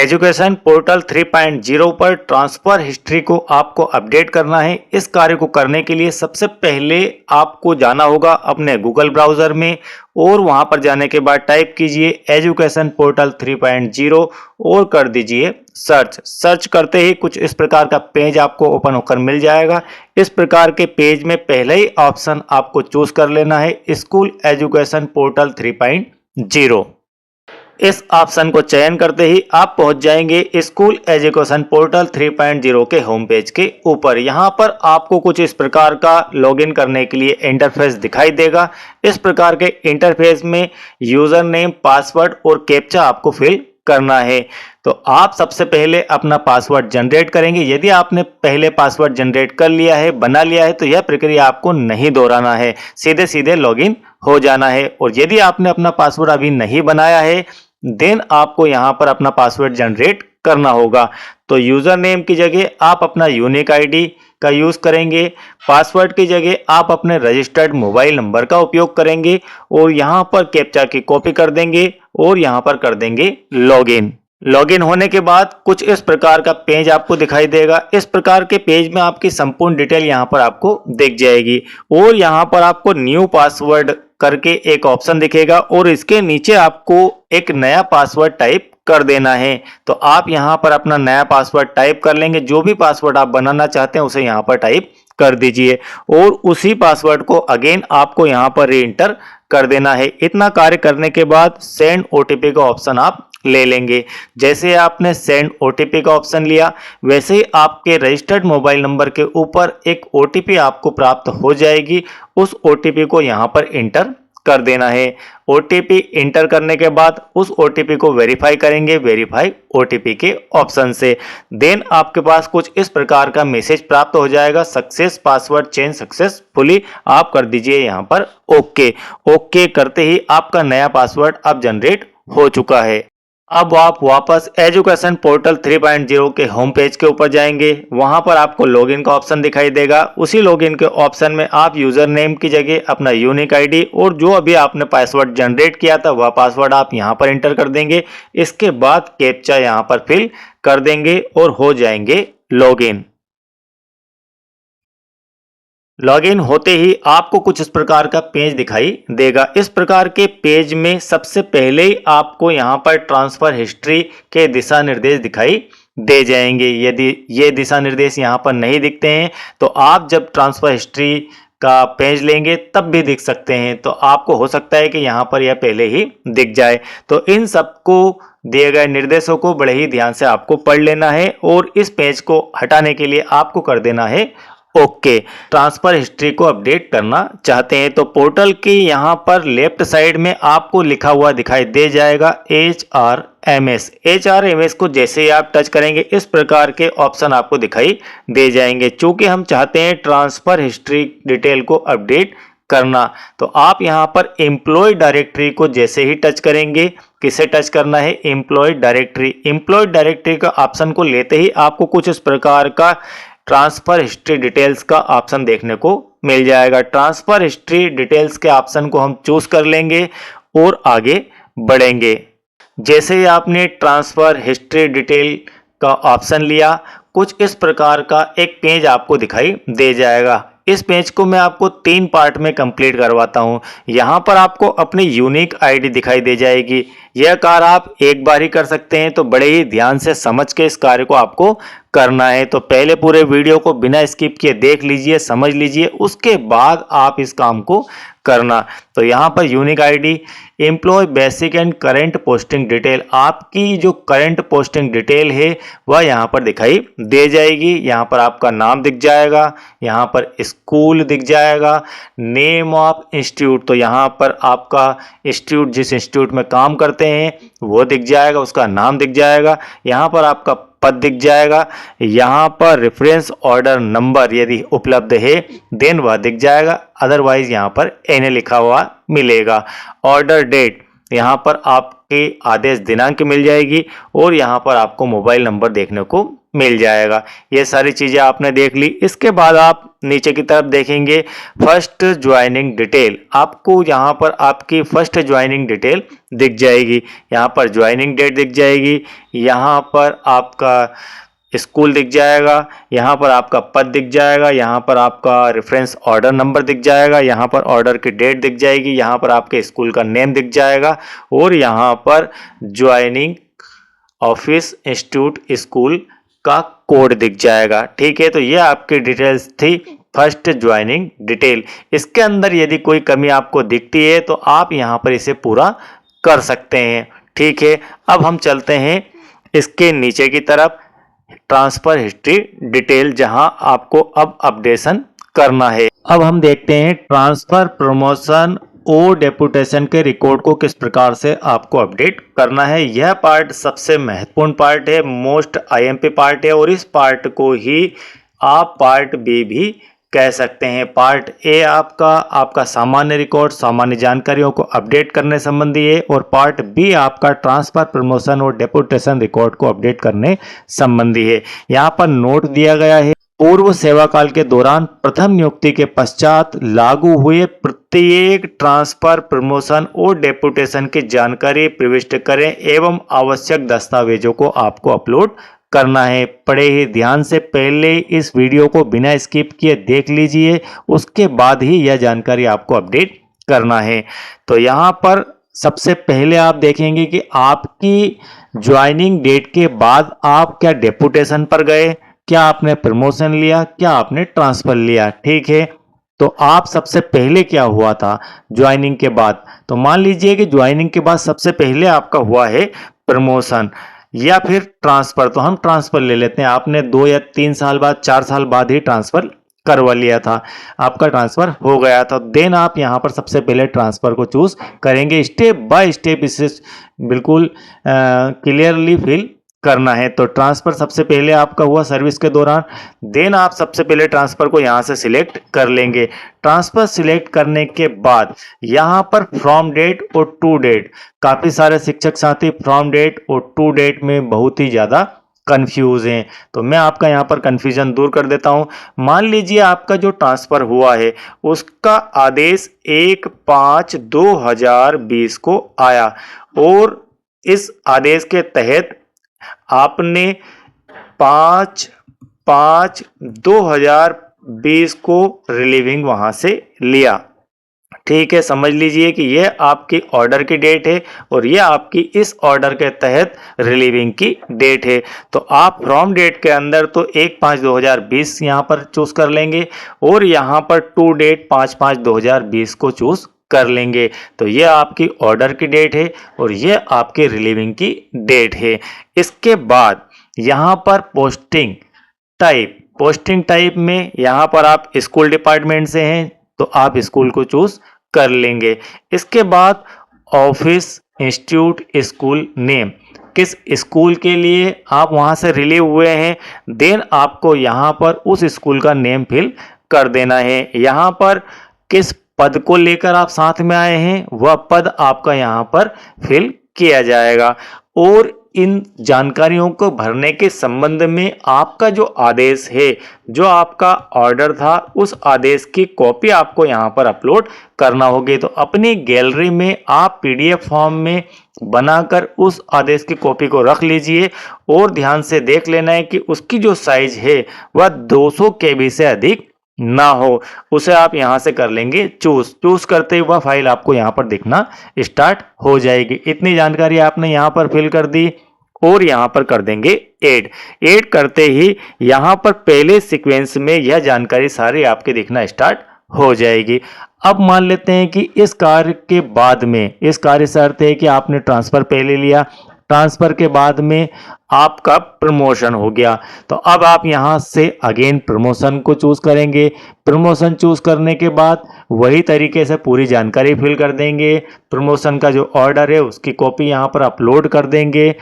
Education portal 3.0 पर transfer history को आपको अपडेट करना है। इस कार्य को करने के लिए सबसे पहले आपको जाना होगा अपने गूगल ब्राउज़र में और वहां पर जाने के बाद टाइप कीजिए एजुकेशन पोर्टल 3.0 और कर दीजिए सर्च करते ही कुछ इस प्रकार का पेज आपको ओपन होकर मिल जाएगा। इस प्रकार के पेज में पहले ही ऑप्शन आपको चूज कर लेना है स्कूल एजुकेशन पोर्टल 3.0। इस ऑप्शन को चयन करते ही आप पहुंच जाएंगे स्कूल एजुकेशन पोर्टल 3.0 के होम पेज के ऊपर। यहां पर आपको कुछ इस प्रकार का लॉगिन करने के लिए इंटरफेस दिखाई देगा। इस प्रकार के इंटरफेस में यूजर नेम, पासवर्ड और कैप्चा आपको फिल करना है। तो आप सबसे पहले अपना पासवर्ड जनरेट करेंगे। यदि आपने पहले पासवर्ड जनरेट कर लिया है, बना लिया है, तो यह प्रक्रिया आपको नहीं दोहराना है, सीधे सीधे लॉगिन हो जाना है। और यदि आपने अपना पासवर्ड अभी नहीं बनाया है देन आपको यहां पर अपना पासवर्ड जनरेट करना होगा। तो यूजर नेम की जगह आप अपना यूनिक आईडी का यूज करेंगे, पासवर्ड की जगह आप अपने रजिस्टर्ड मोबाइल नंबर का उपयोग करेंगे और यहां पर कैप्चा की कॉपी कर देंगे और यहां पर कर देंगे लॉगिन होने के बाद कुछ इस प्रकार का पेज आपको दिखाई देगा। इस प्रकार के पेज में आपकी संपूर्ण डिटेल यहां पर आपको दिख जाएगी और यहां पर आपको न्यू पासवर्ड करके एक ऑप्शन दिखेगा और इसके नीचे आपको एक नया पासवर्ड टाइप कर देना है। तो आप यहां पर अपना नया पासवर्ड टाइप कर लेंगे। जो भी पासवर्ड आप बनाना चाहते हैं उसे यहां पर टाइप कर दीजिए और उसी पासवर्ड को अगेन आपको यहां पर री एंटर कर देना है। इतना कार्य करने के बाद सेंड ओटीपी का ऑप्शन आप ले लेंगे। जैसे आपने सेंड ओटीपी का ऑप्शन लिया वैसे ही आपके रजिस्टर्ड मोबाइल नंबर के ऊपर एक ओटीपी आपको प्राप्त हो जाएगी। उस ओटीपी को यहां पर एंटर कर देना है। ओटीपी एंटर करने के बाद उस ओटीपी को वेरीफाई करेंगे वेरीफाई ओटीपी के ऑप्शन से। देन आपके पास कुछ इस प्रकार का मैसेज प्राप्त हो जाएगा, सक्सेस पासवर्ड चेंज सक्सेसफुली। आप कर दीजिए यहां पर ओके करते ही आपका नया पासवर्ड अब जनरेट हो चुका है। अब आप वापस एजुकेशन पोर्टल 3.0 के होम पेज के ऊपर जाएंगे। वहां पर आपको लॉगिन का ऑप्शन दिखाई देगा। उसी लॉगिन के ऑप्शन में आप यूजर नेम की जगह अपना यूनिक आईडी और जो अभी आपने पासवर्ड जनरेट किया था वह पासवर्ड आप यहां पर एंटर कर देंगे। इसके बाद कैप्चा यहां पर फिल कर देंगे और हो जाएंगे लॉगिन होते ही आपको कुछ इस प्रकार का पेज दिखाई देगा। इस प्रकार के पेज में सबसे पहले ही आपको यहां पर ट्रांसफर हिस्ट्री के दिशा निर्देश दिखाई दे जाएंगे। यदि ये दिशा निर्देश यहां पर नहीं दिखते हैं तो आप जब ट्रांसफर हिस्ट्री का पेज लेंगे तब भी दिख सकते हैं। तो आपको हो सकता है कि यहां पर यह पहले ही दिख जाए। तो इन सबको दिए गए निर्देशों को बड़े ही ध्यान से आपको पढ़ लेना है और इस पेज को हटाने के लिए आपको कर देना है ओके। ट्रांसफर हिस्ट्री को अपडेट करना चाहते हैं तो पोर्टल की यहां पर लेफ्ट साइड में आपको लिखा हुआ दिखाई दे जाएगा HRMS को जैसे ही आप टच करेंगे इस प्रकार के ऑप्शन आपको दिखाई दे जाएंगे। चूंकि हम चाहते हैं ट्रांसफर हिस्ट्री डिटेल को अपडेट करना तो आप यहां पर एम्प्लॉय डायरेक्टरी को जैसे ही टच करेंगे, किसे टच करना है, एम्प्लॉय डायरेक्टरी का ऑप्शन को लेते ही आपको कुछ इस प्रकार का ट्रांसफर हिस्ट्री डिटेल्स का ऑप्शन देखने को मिल जाएगा। ट्रांसफर हिस्ट्री डिटेल्स के ऑप्शन को हम चूज कर लेंगे और आगे बढ़ेंगे। जैसे ही आपने ट्रांसफर हिस्ट्री डिटेल का ऑप्शन लिया कुछ इस प्रकार का एक पेज आपको दिखाई दे जाएगा। इस पेज को मैं आपको 3 पार्ट में कंप्लीट करवाता हूं। यहां पर आपको अपनी यूनिक आईडी दिखाई दे जाएगी। यह कार्य आप एक बार ही कर सकते हैं तो बड़े ही ध्यान से समझ के इस कार्य को आपको करना है। तो पहले पूरे वीडियो को बिना स्किप किए देख लीजिए, समझ लीजिए, उसके बाद आप इस काम को करना। तो यहाँ पर unique ID, employ basic and current posting detail, आपकी जो करंट पोस्टिंग डिटेल है वह यहाँ पर दिखाई दे जाएगी। यहाँ पर आपका नाम दिख जाएगा, यहाँ पर स्कूल दिख जाएगा, नेम ऑफ इंस्टीट्यूट, तो यहाँ पर आपका इंस्टीट्यूट जिस इंस्टीट्यूट में काम करते हैं वो दिख जाएगा, उसका नाम दिख जाएगा। यहाँ पर आपका पद दिख जाएगा। यहाँ पर रेफरेंस ऑर्डर नंबर यदि उपलब्ध है देन वह दिख जाएगा, अदरवाइज यहाँ पर एन लिखा हुआ मिलेगा। ऑर्डर डेट, यहाँ पर आपके आदेश दिनांक मिल जाएगी और यहाँ पर आपको मोबाइल नंबर देखने को मिल जाएगा। ये सारी चीज़ें आपने देख ली। इसके बाद आप नीचे की तरफ देखेंगे फर्स्ट ज्वाइनिंग डिटेल, आपको यहाँ पर आपकी फर्स्ट ज्वाइनिंग डिटेल दिख जाएगी। यहाँ पर ज्वाइनिंग डेट दिख जाएगी, यहाँ पर आपका स्कूल दिख जाएगा, यहाँ पर आपका पद दिख जाएगा, यहाँ पर आपका रेफरेंस ऑर्डर नंबर दिख जाएगा, यहाँ पर ऑर्डर की डेट दिख जाएगी, यहाँ पर आपके स्कूल का नेम दिख जाएगा और यहाँ पर ज्वाइनिंग ऑफिस इंस्टीट्यूट स्कूल का कोड दिख जाएगा। ठीक है, तो ये आपकी डिटेल्स थी फर्स्ट ज्वाइनिंग डिटेल। इसके अंदर यदि कोई कमी आपको दिखती है तो आप यहाँ पर इसे पूरा कर सकते हैं। ठीक है, अब हम चलते हैं इसके नीचे की तरफ, ट्रांसफर हिस्ट्री डिटेल, जहां आपको अब अपडेशन करना है। अब हम देखते हैं ट्रांसफर, प्रमोशन और डेपुटेशन के रिकॉर्ड को किस प्रकार से आपको अपडेट करना है। यह पार्ट सबसे महत्वपूर्ण पार्ट है, मोस्ट आईएमपी पार्ट है और इस पार्ट को ही आप पार्ट बी भी कह सकते हैं। पार्ट ए आपका सामान्य रिकॉर्ड, सामान्य जानकारियों को अपडेट करने संबंधी है और पार्ट बी आपका ट्रांसफर, प्रमोशन और डेपुटेशन रिकॉर्ड को अपडेट करने संबंधी है। यहाँ पर नोट दिया गया है, पूर्व सेवा काल के दौरान प्रथम नियुक्ति के पश्चात लागू हुए प्रत्येक ट्रांसफर, प्रमोशन और डेपुटेशन की जानकारी प्रविष्ट करें एवं आवश्यक दस्तावेजों को आपको अपलोड करना है। पढ़े ही ध्यान से पहले इस वीडियो को बिना स्किप किए देख लीजिए, उसके बाद ही यह जानकारी आपको अपडेट करना है। तो यहाँ पर सबसे पहले आप देखेंगे कि आपकी ज्वाइनिंग डेट के बाद आप क्या डेपुटेशन पर गए, क्या आपने प्रमोशन लिया, क्या आपने ट्रांसफर लिया। ठीक है, तो आप सबसे पहले क्या हुआ था ज्वाइनिंग के बाद, तो मान लीजिए कि ज्वाइनिंग के बाद सबसे पहले आपका हुआ है प्रमोशन या फिर ट्रांसफर, तो हम ट्रांसफर ले लेते हैं। आपने 2 या 3 साल बाद, 4 साल बाद ही ट्रांसफर करवा लिया था, आपका ट्रांसफर हो गया था। देन आप यहाँ पर सबसे पहले ट्रांसफर को चूज करेंगे, स्टेप बाय स्टेप इसे बिल्कुल क्लियरली फिल करना है। तो ट्रांसफर सबसे पहले आपका हुआ सर्विस के दौरान, देन आप सबसे पहले ट्रांसफर को यहाँ से सिलेक्ट कर लेंगे। ट्रांसफर सिलेक्ट करने के बाद यहाँ पर फ्रॉम डेट और टू डेट, काफी सारे शिक्षक साथी फ्रॉम डेट और टू डेट में बहुत ही ज्यादा कंफ्यूज हैं, तो मैं आपका यहाँ पर कंफ्यूजन दूर कर देता हूँ। मान लीजिए आपका जो ट्रांसफर हुआ है उसका आदेश 1/5/2020 को आया और इस आदेश के तहत आपने 5/5/2020 को रिलीविंग वहां से लिया। ठीक है, समझ लीजिए कि यह आपकी ऑर्डर की डेट है और यह आपकी इस ऑर्डर के तहत रिलीविंग की डेट है। तो आप फ्रॉम डेट के अंदर तो 1/5/2020 यहाँ पर चूज कर लेंगे और यहाँ पर टू डेट 5/5/2020 को चूज कर लेंगे। तो यह आपकी ऑर्डर की डेट है और यह आपके रिलीविंग की डेट है। इसके बाद यहाँ पर पोस्टिंग टाइप में यहाँ पर आप स्कूल डिपार्टमेंट से हैं तो आप स्कूल को चूज कर लेंगे। इसके बाद ऑफिस, इंस्टीट्यूट, स्कूल नेम, किस स्कूल के लिए आप वहां से रिलीव हुए हैं, देन आपको यहाँ पर उस स्कूल का नेम फिल कर देना है। यहाँ पर किस पद को लेकर आप साथ में आए हैं वह पद आपका यहाँ पर फिल किया जाएगा और इन जानकारियों को भरने के संबंध में आपका जो आदेश है, जो आपका ऑर्डर था, उस आदेश की कॉपी आपको यहाँ पर अपलोड करना होगी। तो अपनी गैलरी में आप पीडीएफ फॉर्म में बनाकर उस आदेश की कॉपी को रख लीजिए और ध्यान से देख लेना है कि उसकी जो साइज है वह 200 KB से अधिक ना हो। उसे आप यहां से कर लेंगे चूज करते ही वह फाइल आपको यहां पर दिखना स्टार्ट हो जाएगी। इतनी जानकारी आपने यहां पर फिल कर दी और यहां पर कर देंगे ऐड करते ही यहां पर पहले सीक्वेंस में यह जानकारी सारी आपके दिखना स्टार्ट हो जाएगी। अब मान लेते हैं कि इस कार्य के बाद में, इस कार्य से अर्थ है कि आपने ट्रांसफर पहले लिया, ट्रांसफर के बाद में आपका प्रमोशन हो गया, तो अब आप यहां से अगेन प्रमोशन को चूज करेंगे। प्रमोशन चूज करने के बाद वही तरीके से पूरी जानकारी फिल कर देंगे। प्रमोशन का जो ऑर्डर है उसकी कॉपी यहां पर अपलोड कर देंगे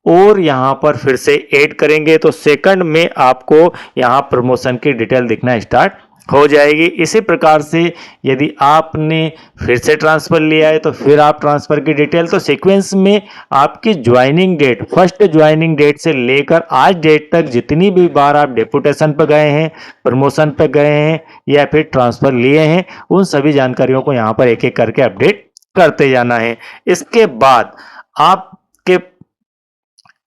और यहां पर फिर से ऐड करेंगे तो सेकंड में आपको यहां प्रमोशन की डिटेल दिखना स्टार्ट हो जाएगी। इसी प्रकार से यदि आपने फिर से ट्रांसफ़र लिया है तो फिर आप ट्रांसफ़र की डिटेल तो सीक्वेंस में आपकी joining date, first joining date से लेकर आज डेट तक जितनी भी बार आप डेपुटेशन पर गए हैं, प्रमोशन पर गए हैं या फिर ट्रांसफ़र लिए हैं, उन सभी जानकारियों को यहाँ पर एक एक करके अपडेट करते जाना है।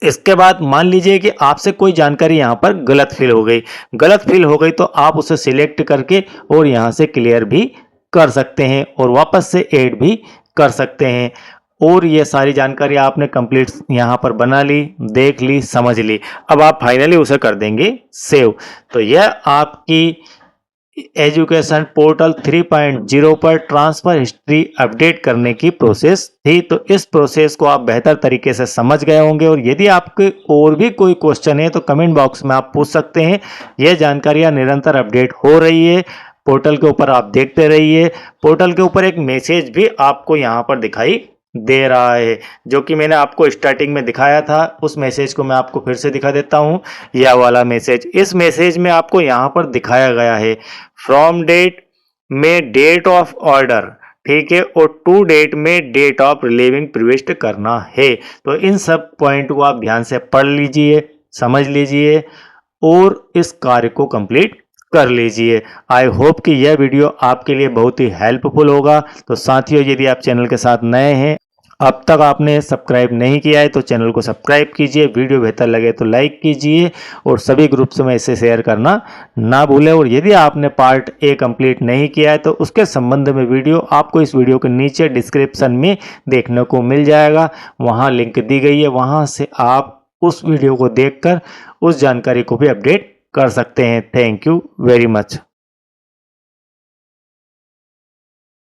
इसके बाद मान लीजिए कि आपसे कोई जानकारी यहाँ पर गलत फिल हो गई तो आप उसे सिलेक्ट करके और यहाँ से क्लियर भी कर सकते हैं और वापस से ऐड भी कर सकते हैं। और ये सारी जानकारी आपने कंप्लीट यहाँ पर बना ली, देख ली, समझ ली। अब आप फाइनली उसे कर देंगे सेव। तो यह आपकी एजुकेशन पोर्टल 3.0 पर ट्रांसफर हिस्ट्री अपडेट करने की प्रोसेस थी। तो इस प्रोसेस को आप बेहतर तरीके से समझ गए होंगे और यदि आपके और भी कोई क्वेश्चन है तो कमेंट बॉक्स में आप पूछ सकते हैं। यह जानकारियां निरंतर अपडेट हो रही है पोर्टल के ऊपर, आप देखते रहिए। पोर्टल के ऊपर एक मैसेज भी आपको यहाँ पर दिखाई दे रहा है जो कि मैंने आपको स्टार्टिंग में दिखाया था। उस मैसेज को मैं आपको फिर से दिखा देता हूं, यह वाला मैसेज। इस मैसेज में आपको यहाँ पर दिखाया गया है फ्रॉम डेट में डेट ऑफ ऑर्डर, ठीक है, और टू डेट में डेट ऑफ रिलीविंग प्रविष्ट करना है। तो इन सब पॉइंट को आप ध्यान से पढ़ लीजिए, समझ लीजिए और इस कार्य को कंप्लीट कर लीजिए। आई होप कि यह वीडियो आपके लिए बहुत ही हेल्पफुल होगा। तो साथियों, यदि आप चैनल के साथ नए हैं, अब तक आपने सब्सक्राइब नहीं किया है तो चैनल को सब्सक्राइब कीजिए, वीडियो बेहतर लगे तो लाइक कीजिए और सभी ग्रुप्स में इसे शेयर करना ना भूलें। और यदि आपने पार्ट ए कंप्लीट नहीं किया है तो उसके संबंध में वीडियो आपको इस वीडियो के नीचे डिस्क्रिप्शन में देखने को मिल जाएगा, वहाँ लिंक दी गई है, वहाँ से आप उस वीडियो को देखकर उस जानकारी को भी अपडेट कर सकते हैं। Thank you very much.